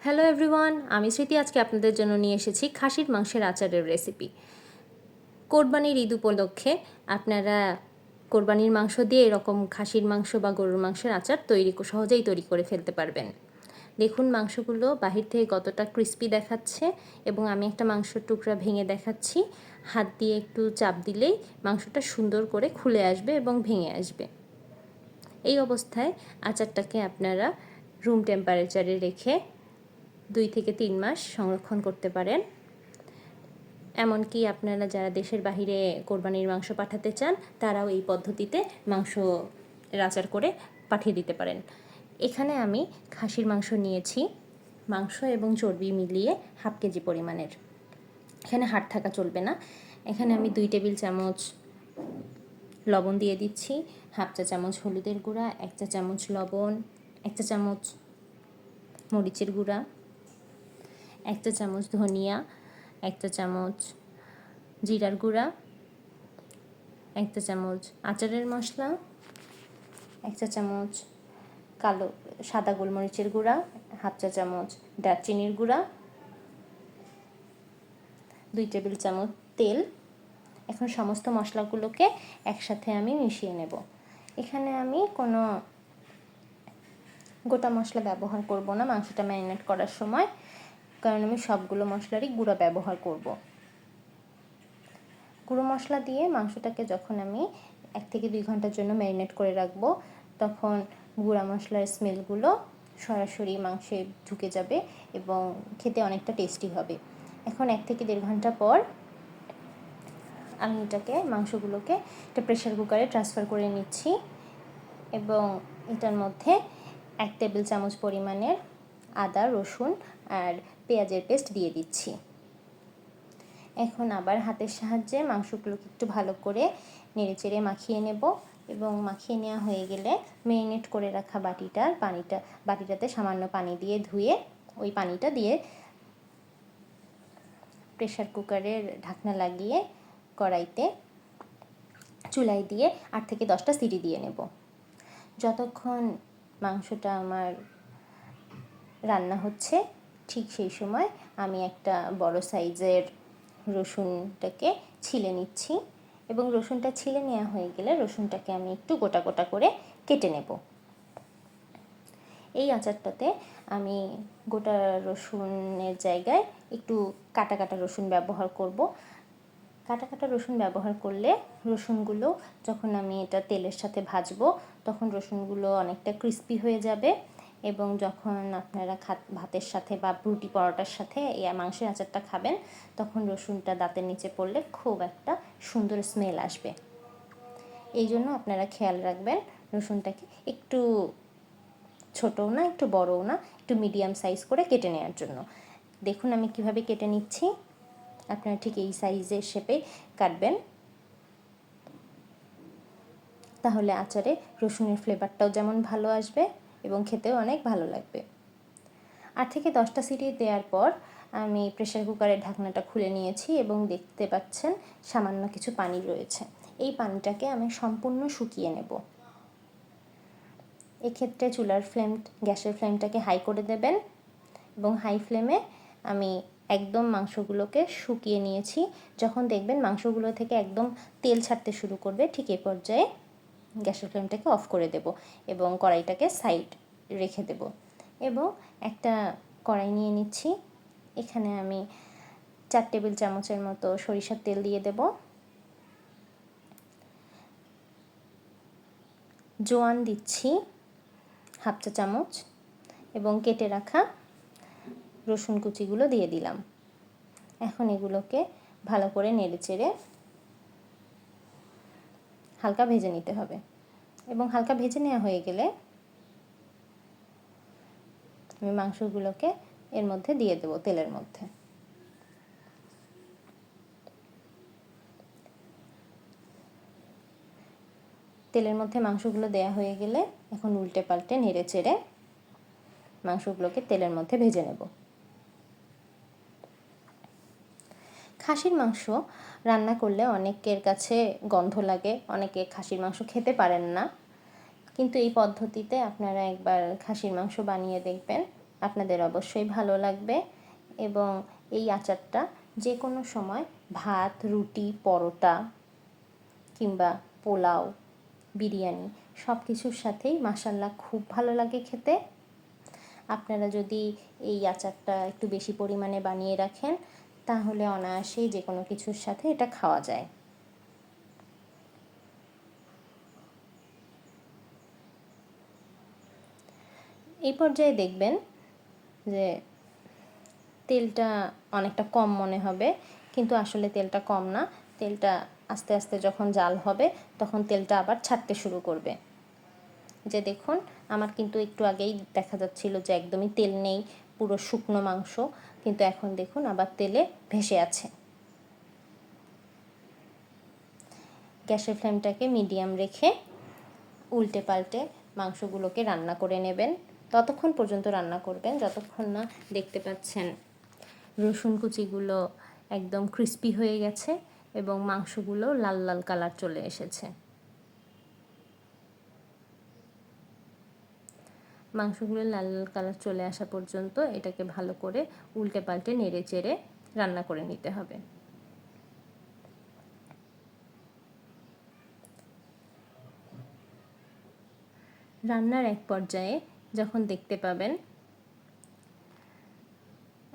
Hello everyone, আমি স্মৃতি। আজকে আপনাদের জন্য নিয়ে এসেছি খাসির মাংসের আচারের রেসিপি। কোরবানির ঈদ উপলক্ষে আপনারা কোরবানির মাংস দিয়ে এরকম খাসির মাংস বা গরুর মাংসের আচার সহজেই তৈরি করে ফেলতে পারবেন। দেখুন মাংসগুলো বাহির থেকে কতটা ক্রিস্পি দেখাচ্ছে, এবং আমি একটা মাংসের টুকরা ভেঙে দেখাচ্ছি। হাত দিয়ে একটু চাপ দিলেই মাংসটা সুন্দর করে খুলে আসবে এবং ভেঙে আসবে। এই অবস্থায় আচারটাকে আপনারা রুম টেম্পারেচারে রেখে 2 থেকে 3 মাস সংরক্ষণ করতে পারেন। এমনকি আপনারা যারা দেশের বাহিরে কোরবানির মাংস পাঠাতে চান, তারাও এই পদ্ধতিতে মাংস আচার করে পাঠিয়ে দিতে পারেন। এখানে আমি খাসির মাংস নিয়েছি, মাংস এবং চর্বি মিলিয়ে 1/2 কেজি পরিমাণের। এখানে হাড় থাকা চলবে না। এখানে আমি 2 টেবিল চামচ লবণ দিয়ে দিচ্ছি, 1/2 চা চামচ হলুদের গুঁড়া, 1 চা চামচ লবণ, 1 চা চামচ মরিচের গুঁড়া, 1 চা চামচ ধনিয়া, 1 চা চামচ জিরার গুঁড়া, 1 চা চামচ আচারের মশলা, 1 চা চামচ সাদা গোলমরিচের গুঁড়া, 1/2 চা চামচ দারচিনির গুঁড়া, 2 টেবিল চামচ তেল। এখন সমস্ত মশলাগুলোকে একসাথে আমি মিশিয়ে নেব। এখানে আমি কোনো গোটা মশলা ব্যবহার করব না মাংসটা ম্যারিনেট করার সময়, কারণ আমি সবগুলো মশলারই গুঁড়া ব্যবহার করব। গুঁড়ো মশলা দিয়ে মাংসটাকে যখন আমি 1 থেকে 2 ঘন্টার জন্য ম্যারিনেট করে রাখবো, তখন গুঁড়া মশলার স্মেলগুলো সরাসরি মাংসে ঢুকে যাবে এবং খেতে অনেকটা টেস্টি হবে। এখন 1 থেকে 1.5 ঘন্টা পর আমি মাংসগুলোকে একটা প্রেশার কুকারে ট্রান্সফার করে নিচ্ছি, এবং এটার মধ্যে 1 টেবিল চামচ পরিমাণের আদা, রসুন আর পেঁয়াজের পেস্ট দিয়ে দিচ্ছি। এখন আবার হাতের সাহায্যে মাংসগুলোকে একটু ভালো করে নেড়েচেড়ে মাখিয়ে নেব, এবং মাখিয়ে নেওয়া হয়ে গেলে ম্যারিনেট করে রাখা বাটিটাতে সামান্য পানি দিয়ে ধুয়ে ওই পানিটা দিয়ে প্রেশার কুকারের ঢাকনা লাগিয়ে কড়াইতে চুলায় দিয়ে 8 থেকে 10টা সিটি দিয়ে নেব। যতক্ষণ মাংসটা আমার রান্না হচ্ছে, ঠিক সেই সময় আমি একটা বড় সাইজের রসুনটাকে ছিলে নিচ্ছি, এবং রসুনটা ছিলে নেওয়া হয়ে গেলে রসুনটাকে আমি একটু গোটা গোটা করে কেটে নেব। এই আচারটাতে আমি গোটা রসুনের জায়গায় একটু কাটা কাটা রসুন ব্যবহার করব। কাটা কাটা রসুন ব্যবহার করলে রসুনগুলো যখন আমি এটা তেলের সাথে ভাজবো, তখন রসুনগুলো অনেকটা ক্রিস্পি হয়ে যাবে, এবং যখন আপনারা ভাতের সাথে বা রুটি পরোটার সাথে এই মাংসের আচারটা খাবেন, তখন রসুনটা দাঁতের নিচে পড়লে খুব একটা সুন্দর স্মেল আসবে। এই জন্য আপনারা খেয়াল রাখবেন রসুনটাকে একটু ছোটও না একটু বড়ও না, একটু মিডিয়াম সাইজ করে কেটে নেওয়ার জন্য। দেখুন আমি কিভাবে কেটে নিচ্ছি, আপনারা ঠিক এই সাইজের শেপে কাটবেন, তাহলে আচারে রসুনের ফ্লেভারটাও যেমন ভালো আসবে এবং খেতেও অনেক ভালো লাগবে। 8 থেকে 10টা সিটি দেওয়ার পর আমি প্রেশার কুকারের ঢাকনাটা খুলে নিয়েছি, এবং দেখতে পাচ্ছেন সামান্য কিছু পানি রয়েছে। এই পানিটাকে আমি সম্পূর্ণ শুকিয়ে নেব। এক্ষেত্রে গ্যাসের ফ্লেমটাকে হাই করে দেবেন, এবং হাই ফ্লেমে আমি একদম মাংসগুলোকে শুকিয়ে নিয়েছি। যখন দেখবেন মাংসগুলো থেকে একদম তেল ছাড়তে শুরু করবে, ঠিক এই পর্যায়ে গ্যাসের ফ্লেমটাকে অফ করে দেব এবং কড়াইটাকে সাইড রেখে দেব, এবং একটা কড়াই নিয়ে নিচ্ছি। এখানে আমি 4 টেবিল চামচের মতো সরিষার তেল দিয়ে দেব। জোয়ান দিচ্ছি 1/2 চা চামচ, এবং কেটে রাখা রসুন কুচিগুলো দিয়ে দিলাম। এখন এগুলোকে ভালো করে নেড়েচেড়ে হালকা ভেজে নিতে হবে, এবং হালকা ভেজে নেওয়া হয়ে গেলে আমি মাংসগুলোকে এর মধ্যে দিয়ে দেব তেলের মধ্যে। তেলের মধ্যে মাংসগুলো দেয়া হয়ে গেলে এখন উল্টে পাল্টে নেড়েচেড়ে মাংসগুলোকে তেলের মধ্যে ভেজে নেব। খাসির মাংস রান্না করলে অনেকের কাছে গন্ধ লাগে, অনেকে খাসির মাংস খেতে পারেন না, কিন্তু এই পদ্ধতিতে আপনারা একবার খাসির মাংস বানিয়ে দেখবেন, আপনাদের অবশ্যই ভালো লাগবে। এবং এই আচারটা যে কোনো সময় ভাত, রুটি, পরোটা কিংবা পোলাও, বিরিয়ানি সব কিছুর সাথেই মাশাআল্লাহ খুব ভালো লাগে খেতে। আপনারা যদি এই আচারটা একটু বেশি পরিমাণে বানিয়ে রাখেন তাহলে অনায়াসেই যে কোনো কিছুর সাথে এটা খাওয়া যায়। এই পর্যায়ে দেখবেন যে তেলটা অনেকটা কম মনে হবে, কিন্তু আসলে তেলটা কম না। তেলটা আস্তে আস্তে যখন জাল হবে তখন তেলটা আবার ছাড়তে শুরু করবে। যে দেখুন, আমার কিন্তু একটু আগেই দেখা যাচ্ছিল যে একদমই তেল নেই, পুরো শুকনো মাংস, কিন্তু এখন দেখুন আবার তেলে ভেসে আছে। গ্যাসের ফ্লেমটাকে মিডিয়াম রেখে উল্টে পাল্টে মাংসগুলোকে রান্না করে নেবেন। ততক্ষণ পর্যন্ত রান্না করবেন যতক্ষণ না দেখতে পাচ্ছেন রসুন কুচিগুলো একদম ক্রিস্পি হয়ে গেছে এবং মাংসগুলো লাল লাল কালার চলে এসেছে। মাংসগুলো লাল লাল কালার চলে আসা পর্যন্ত এটাকে ভালো করে উল্টে পাল্টে নেড়ে চেড়ে রান্না করে নিতে হবে। রান্নার এক পর্যায়ে যখন দেখতে পাবেন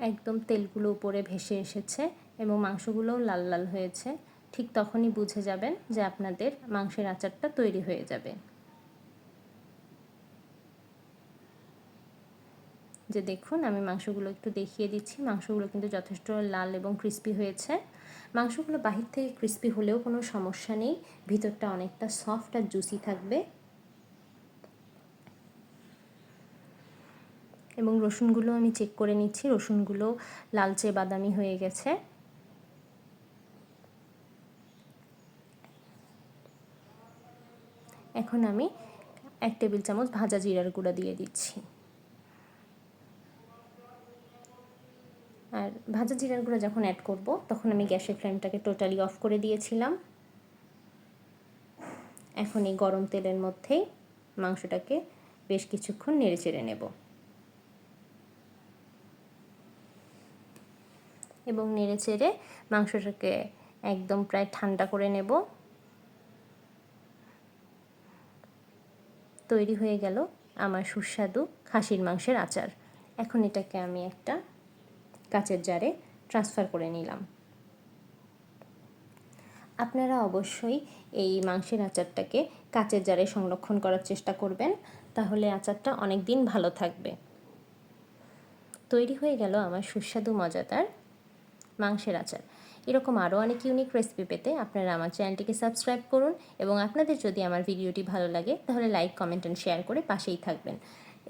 একদম তেলগুলো উপরে ভেসে এসেছে এবং মাংসগুলোও লাল লাল হয়েছে, ঠিক তখনই বুঝে যাবেন যে আপনাদের মাংসের আচারটা তৈরি হয়ে যাবে। যে দেখুন, আমি মাংসগুলো একটু দেখিয়ে দিচ্ছি। মাংসগুলো কিন্তু যথেষ্ট লাল এবং ক্রিস্পি হয়েছে। মাংসগুলো বাহির থেকে ক্রিস্পি হলেও কোনো সমস্যা নেই, ভিতরটা অনেকটা সফট আর জুসি থাকবে। এবং রসুনগুলো আমি চেক করে নিচ্ছি, রসুনগুলো লালচে বাদামি হয়ে গেছে। এখন আমি 1 টেবিল চামচ ভাজা জিরার গুঁড়া দিয়ে দিচ্ছি। আর ভাজা জিরার গুঁড়া যখন অ্যাড করব তখন আমি গ্যাসের ফ্লেমটাকে টোটালি অফ করে দিয়েছিলাম। এখন এই গরম তেলের মধ্যেই মাংসটাকে বেশ কিছুক্ষণ নেড়েচেড়ে নেব এবং নেড়েচেড়ে মাংসটাকে একদম প্রায় ঠান্ডা করে নেব। তৈরি হয়ে গেল আমার সুস্বাদু খাসির মাংসের আচার। এখন এটাকে আমি একটা কাচের জারে ট্রান্সফার করে নিলাম। আপনারা অবশ্যই এই মাংসের আচারটাকে কাচের জারে সংরক্ষণ করার চেষ্টা করবেন, তাহলে আচারটা অনেক দিন ভালো থাকবে। তৈরি হয়ে গেল আমার সুস্বাদু মজাদার মাংসের আচার। এরকম আরও অনেক ইউনিক রেসিপি পেতে আপনারা আমার চ্যানেলটিকে সাবস্ক্রাইব করুন এবং আপনাদের যদি আমার ভিডিওটি ভালো লাগে তাহলে লাইক, কমেন্ট অ্যান্ড শেয়ার করে পাশেই থাকবেন।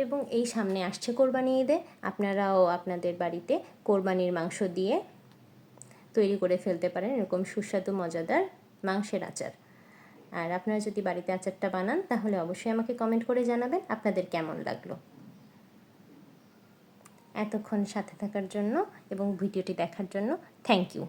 এবং এই সামনে আসছে কোরবানি ঈদে, আপনারাও আপনাদের বাড়িতে কোরবানির মাংস দিয়ে তৈরি করে ফেলতে পারেন এরকম সুস্বাদু মজাদার মাংসের আচার। আর আপনারা যদি বাড়িতে আচারটা বানান তাহলে অবশ্যই আমাকে কমেন্ট করে জানাবেন আপনাদের কেমন লাগলো। এতক্ষণ সাথে থাকার জন্য এবং ভিডিওটি দেখার জন্য থ্যাংক ইউ।